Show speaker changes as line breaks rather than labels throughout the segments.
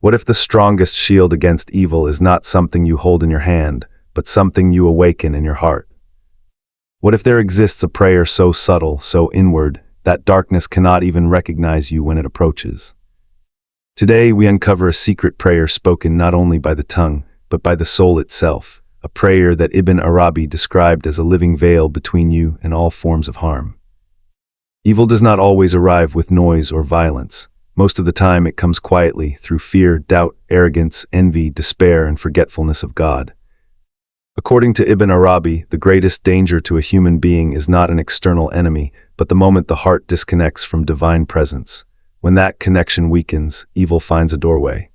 What if the strongest shield against evil is not something you hold in your hand, but something you awaken in your heart? What if there exists a prayer so subtle, so inward, that darkness cannot even recognize you when it approaches? Today we uncover a secret prayer spoken not only by the tongue, but by the soul itself, a prayer that Ibn Arabi described as a living veil between you and all forms of harm. Evil does not always arrive with noise or violence. Most of the time it comes quietly, through fear, doubt, arrogance, envy, despair, and forgetfulness of God. According to Ibn Arabi, the greatest danger to a human being is not an external enemy, but the moment the heart disconnects from divine presence. When that connection weakens, evil finds a doorway.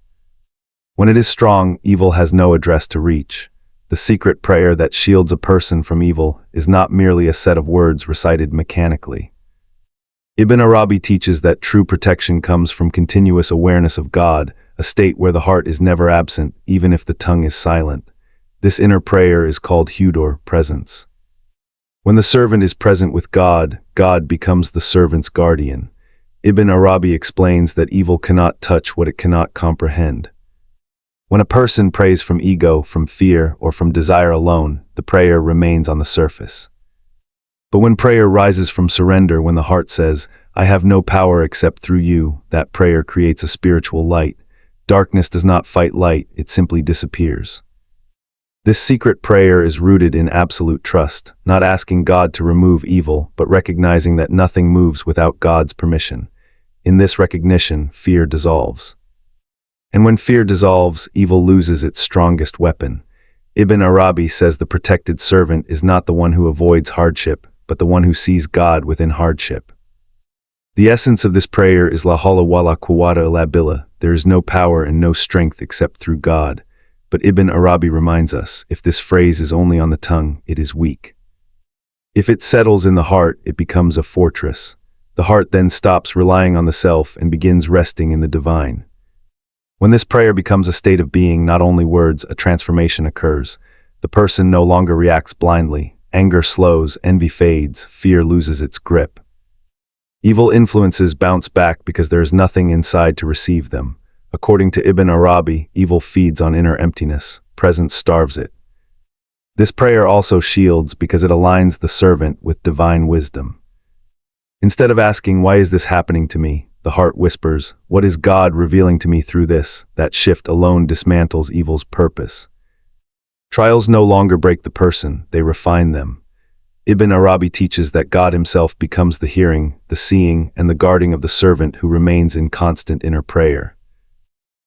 When it is strong, evil has no address to reach. The secret prayer that shields a person from evil is not merely a set of words recited mechanically. Ibn Arabi teaches that true protection comes from continuous awareness of God, a state where the heart is never absent, even if the tongue is silent. This inner prayer is called hudor, presence. When the servant is present with God, God becomes the servant's guardian. Ibn Arabi explains that evil cannot touch what it cannot comprehend. When a person prays from ego, from fear, or from desire alone, the prayer remains on the surface. But when prayer rises from surrender, when the heart says, "I have no power except through you," that prayer creates a spiritual light. Darkness does not fight light, it simply disappears. This secret prayer is rooted in absolute trust, not asking God to remove evil, but recognizing that nothing moves without God's permission. In this recognition, fear dissolves. And when fear dissolves, evil loses its strongest weapon. Ibn Arabi says the protected servant is not the one who avoids hardship, but the one who sees God within hardship. The essence of this prayer is La hawla wa la quwwata illa billah. There is no power and no strength except through God. But Ibn Arabi reminds us, if this phrase is only on the tongue, it is weak. If it settles in the heart, it becomes a fortress. The heart then stops relying on the self and begins resting in the divine. When this prayer becomes a state of being, not only words, a transformation occurs. The person no longer reacts blindly. Anger slows, envy fades, fear loses its grip. Evil influences bounce back because there is nothing inside to receive them. According to Ibn Arabi, evil feeds on inner emptiness, presence starves it. This prayer also shields because it aligns the servant with divine wisdom. Instead of asking, "Why is this happening to me?" the heart whispers, "What is God revealing to me through this?" That shift alone dismantles evil's purpose. Trials no longer break the person, they refine them. Ibn Arabi teaches that God himself becomes the hearing, the seeing, and the guarding of the servant who remains in constant inner prayer.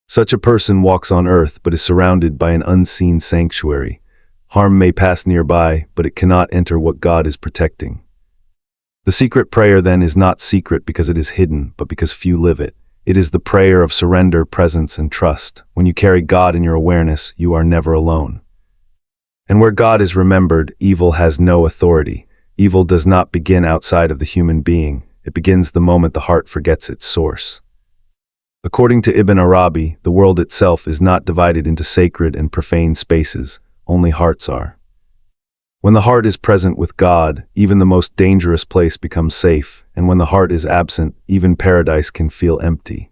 Such a person walks on earth but is surrounded by an unseen sanctuary. Harm may pass nearby, but it cannot enter what God is protecting. The secret prayer then is not secret because it is hidden, but because few live it. It is the prayer of surrender, presence, and trust. When you carry God in your awareness, you are never alone. And where God is remembered, evil has no authority. Evil does not begin outside of the human being. It begins the moment the heart forgets its source. According to Ibn Arabi, the world itself is not divided into sacred and profane spaces, only hearts are. When the heart is present with God, even the most dangerous place becomes safe, and when the heart is absent, even paradise can feel empty.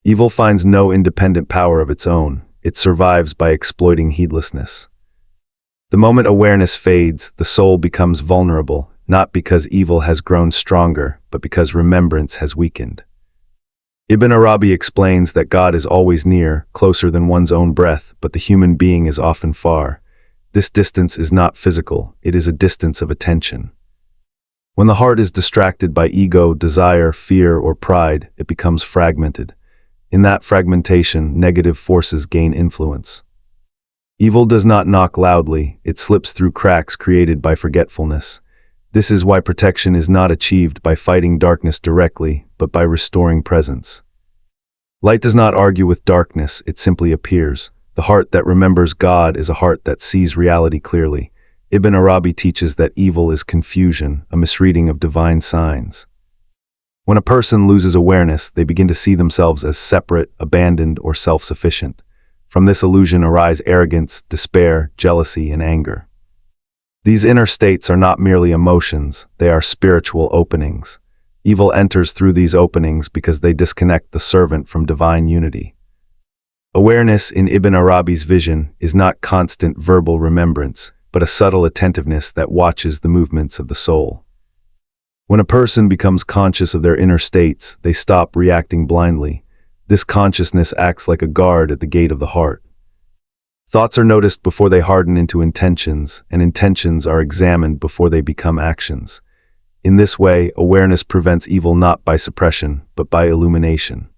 Evil finds no independent power of its own. It survives by exploiting heedlessness. The moment awareness fades, the soul becomes vulnerable, not because evil has grown stronger, but because remembrance has weakened. Ibn Arabi explains that God is always near, closer than one's own breath, but the human being is often far. This distance is not physical, it is a distance of attention. When the heart is distracted by ego, desire, fear, or pride, it becomes fragmented. In that fragmentation, negative forces gain influence. Evil does not knock loudly, it slips through cracks created by forgetfulness. This is why protection is not achieved by fighting darkness directly, but by restoring presence. Light does not argue with darkness, it simply appears. The heart that remembers God is a heart that sees reality clearly. Ibn Arabi teaches that evil is confusion, a misreading of divine signs. When a person loses awareness, they begin to see themselves as separate, abandoned, or self-sufficient. From this illusion arise arrogance, despair, jealousy, and anger. These inner states are not merely emotions, they are spiritual openings. Evil enters through these openings because they disconnect the servant from divine unity. Awareness in Ibn Arabi's vision is not constant verbal remembrance, but a subtle attentiveness that watches the movements of the soul. When a person becomes conscious of their inner states, they stop reacting blindly. This consciousness acts like a guard at the gate of the heart. Thoughts are noticed before they harden into intentions, and intentions are examined before they become actions. In this way, awareness prevents evil not by suppression, but by illumination.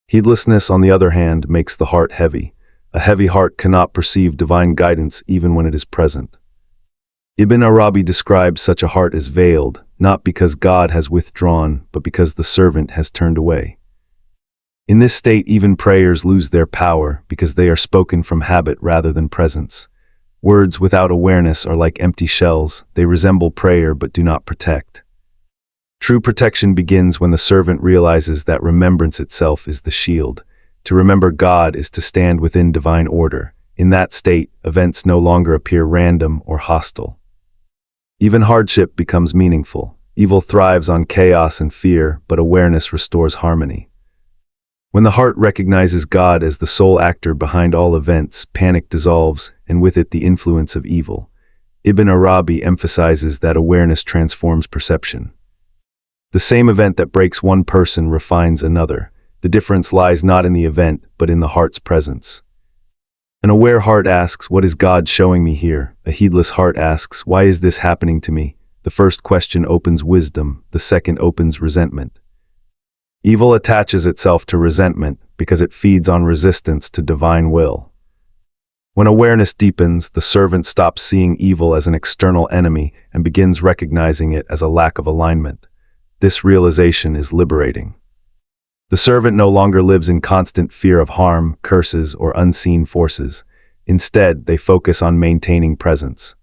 Heedlessness, on the other hand, makes the heart heavy. A heavy heart cannot perceive divine guidance even when it is present. Ibn Arabi describes such a heart as veiled, not because God has withdrawn, but because the servant has turned away. In this state, even prayers lose their power because they are spoken from habit rather than presence. Words without awareness are like empty shells. They resemble prayer but do not protect. True protection begins when the servant realizes that remembrance itself is the shield. To remember God is to stand within divine order. In that state, events no longer appear random or hostile. Even hardship becomes meaningful. Evil thrives on chaos and fear, but awareness restores harmony. When the heart recognizes God as the sole actor behind all events, panic dissolves, and with it the influence of evil. Ibn Arabi emphasizes that awareness transforms perception. The same event that breaks one person refines another. The difference lies not in the event, but in the heart's presence. An aware heart asks, "What is God showing me here?" A heedless heart asks, "Why is this happening to me?" The first question opens wisdom, the second opens resentment. Evil attaches itself to resentment because it feeds on resistance to divine will. When awareness deepens, the servant stops seeing evil as an external enemy and begins recognizing it as a lack of alignment. This realization is liberating. The servant no longer lives in constant fear of harm, curses, or unseen forces. Instead, they focus on maintaining presence.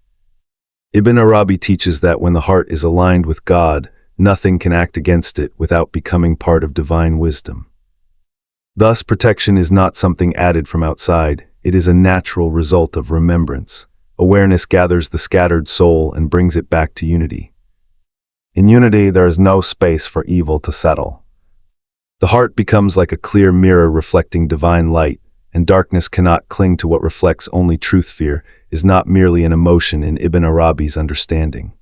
Ibn Arabi teaches that when the heart is aligned with God, nothing can act against it without becoming part of divine wisdom. Thus, protection is not something added from outside, it is a natural result of remembrance. Awareness gathers the scattered soul and brings it back to unity. In unity, there is no space for evil to settle. The heart becomes like a clear mirror reflecting divine light, and darkness cannot cling to what reflects only truth. Fear is not merely an emotion in Ibn Arabi's understanding.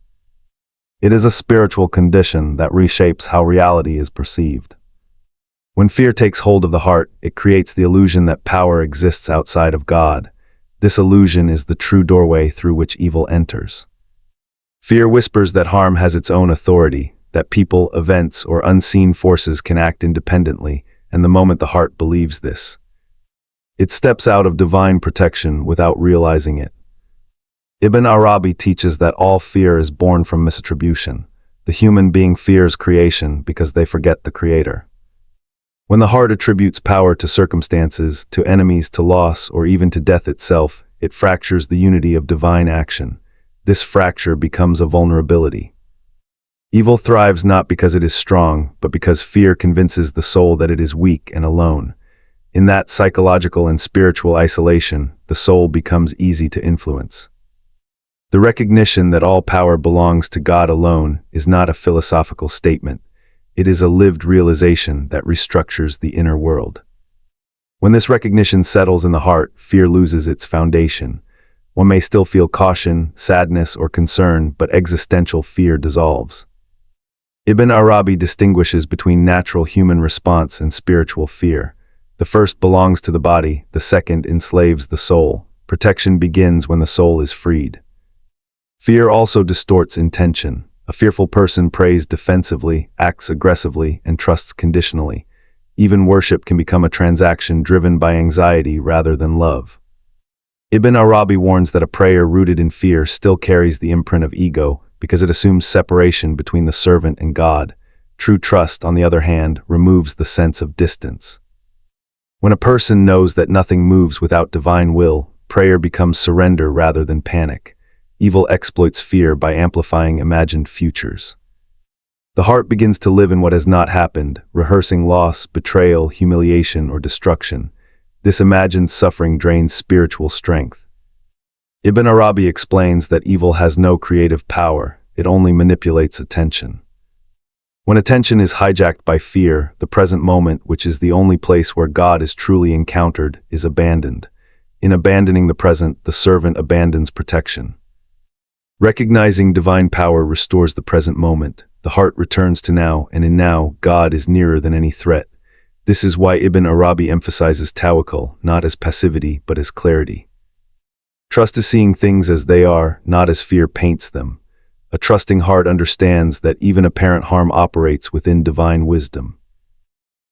It is a spiritual condition that reshapes how reality is perceived. When fear takes hold of the heart, it creates the illusion that power exists outside of God. This illusion is the true doorway through which evil enters. Fear whispers that harm has its own authority, that people, events, or unseen forces can act independently, and the moment the heart believes this, it steps out of divine protection without realizing it. Ibn Arabi teaches that all fear is born from misattribution. The human being fears creation because they forget the Creator. When the heart attributes power to circumstances, to enemies, to loss, or even to death itself, it fractures the unity of divine action. This fracture becomes a vulnerability. Evil thrives not because it is strong, but because fear convinces the soul that it is weak and alone. In that psychological and spiritual isolation, the soul becomes easy to influence. The recognition that all power belongs to God alone is not a philosophical statement. It is a lived realization that restructures the inner world. When this recognition settles in the heart, fear loses its foundation. One may still feel caution, sadness, or concern, but existential fear dissolves. Ibn Arabi distinguishes between natural human response and spiritual fear. The first belongs to the body, the second enslaves the soul. Protection begins when the soul is freed. Fear also distorts intention. A fearful person prays defensively, acts aggressively, and trusts conditionally. Even worship can become a transaction driven by anxiety rather than love. Ibn Arabi warns that a prayer rooted in fear still carries the imprint of ego because it assumes separation between the servant and God. True trust, on the other hand, removes the sense of distance. When a person knows that nothing moves without divine will, prayer becomes surrender rather than panic. Evil exploits fear by amplifying imagined futures. The heart begins to live in what has not happened, rehearsing loss, betrayal, humiliation, or destruction. This imagined suffering drains spiritual strength. Ibn Arabi explains that evil has no creative power, it only manipulates attention. When attention is hijacked by fear, the present moment, which is the only place where God is truly encountered, is abandoned. In abandoning the present, the servant abandons protection. Recognizing divine power restores the present moment. The heart returns to now, and in now, God is nearer than any threat. This is why Ibn Arabi emphasizes tawakkul, not as passivity, but as clarity. Trust is seeing things as they are, not as fear paints them. A trusting heart understands that even apparent harm operates within divine wisdom.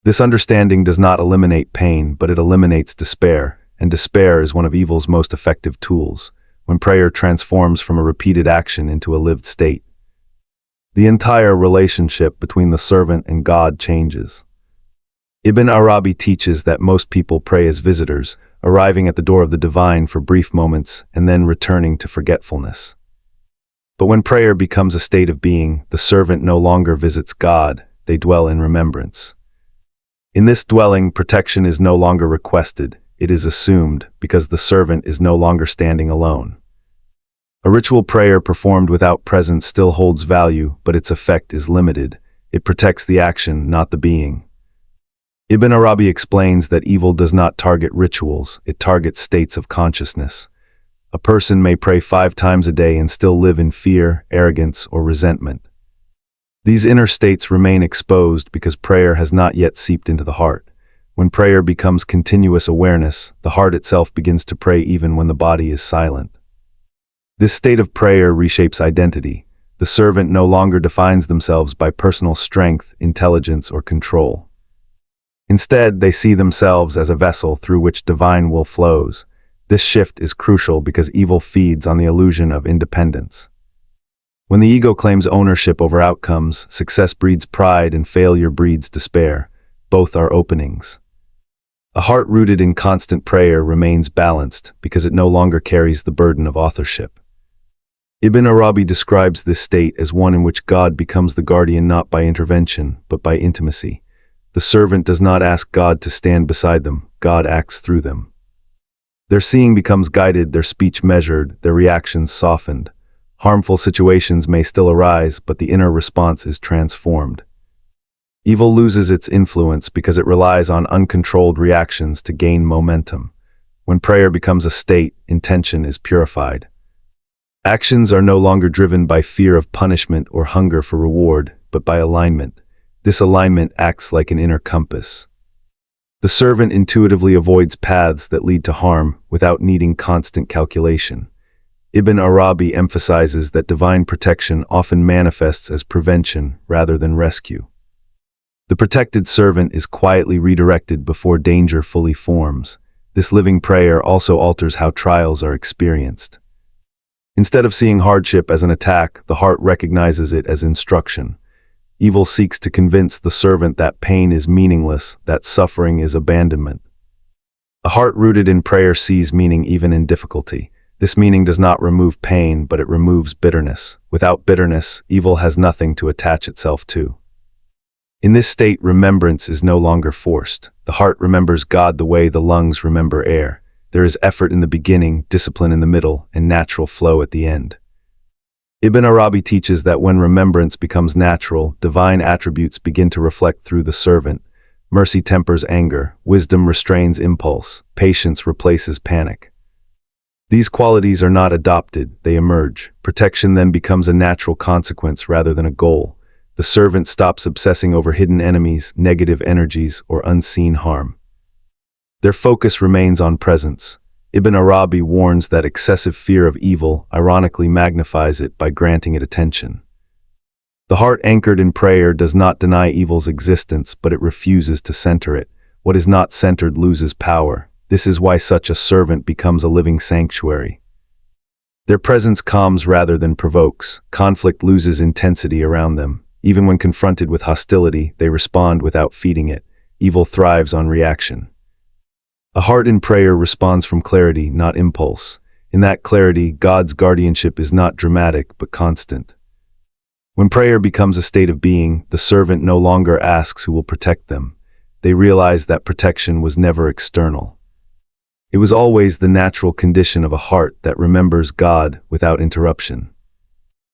This understanding does not eliminate pain, but it eliminates despair, and despair is one of evil's most effective tools, when prayer transforms from a repeated action into a lived state. The entire relationship between the servant and God changes. Ibn Arabi teaches that most people pray as visitors, arriving at the door of the divine for brief moments and then returning to forgetfulness. But when prayer becomes a state of being, the servant no longer visits God, they dwell in remembrance. In this dwelling, protection is no longer requested, it is assumed, because the servant is no longer standing alone. A ritual prayer performed without presence still holds value, but its effect is limited. It protects the action, not the being. Ibn Arabi explains that evil does not target rituals, it targets states of consciousness. A person may pray 5 times a day and still live in fear, arrogance, or resentment. These inner states remain exposed because prayer has not yet seeped into the heart. When prayer becomes continuous awareness, the heart itself begins to pray even when the body is silent. This state of prayer reshapes identity. The servant no longer defines themselves by personal strength, intelligence, or control. Instead, they see themselves as a vessel through which divine will flows. This shift is crucial because evil feeds on the illusion of independence. When the ego claims ownership over outcomes, success breeds pride and failure breeds despair. Both are openings. A heart rooted in constant prayer remains balanced because it no longer carries the burden of authorship. Ibn Arabi describes this state as one in which God becomes the guardian not by intervention, but by intimacy. The servant does not ask God to stand beside them, God acts through them. Their seeing becomes guided, their speech measured, their reactions softened. Harmful situations may still arise, but the inner response is transformed. Evil loses its influence because it relies on uncontrolled reactions to gain momentum. When prayer becomes a state, intention is purified. Actions are no longer driven by fear of punishment or hunger for reward, but by alignment. This alignment acts like an inner compass. The servant intuitively avoids paths that lead to harm without needing constant calculation. Ibn Arabi emphasizes that divine protection often manifests as prevention rather than rescue. The protected servant is quietly redirected before danger fully forms. This living prayer also alters how trials are experienced. Instead of seeing hardship as an attack, the heart recognizes it as instruction. Evil seeks to convince the servant that pain is meaningless, that suffering is abandonment. A heart rooted in prayer sees meaning even in difficulty. This meaning does not remove pain, but it removes bitterness. Without bitterness, evil has nothing to attach itself to. In this state, remembrance is no longer forced. The heart remembers God the way the lungs remember air. There is effort in the beginning, discipline in the middle, and natural flow at the end. Ibn Arabi teaches that when remembrance becomes natural, divine attributes begin to reflect through the servant. Mercy tempers anger, wisdom restrains impulse, patience replaces panic. These qualities are not adopted, they emerge. Protection then becomes a natural consequence rather than a goal. The servant stops obsessing over hidden enemies, negative energies, or unseen harm. Their focus remains on presence. Ibn Arabi warns that excessive fear of evil ironically magnifies it by granting it attention. The heart anchored in prayer does not deny evil's existence, but it refuses to center it. What is not centered loses power. This is why such a servant becomes a living sanctuary. Their presence calms rather than provokes. Conflict loses intensity around them. Even when confronted with hostility, they respond without feeding it. Evil thrives on reaction. A heart in prayer responds from clarity, not impulse. In that clarity, God's guardianship is not dramatic, but constant. When prayer becomes a state of being, the servant no longer asks who will protect them. They realize that protection was never external. It was always the natural condition of a heart that remembers God without interruption.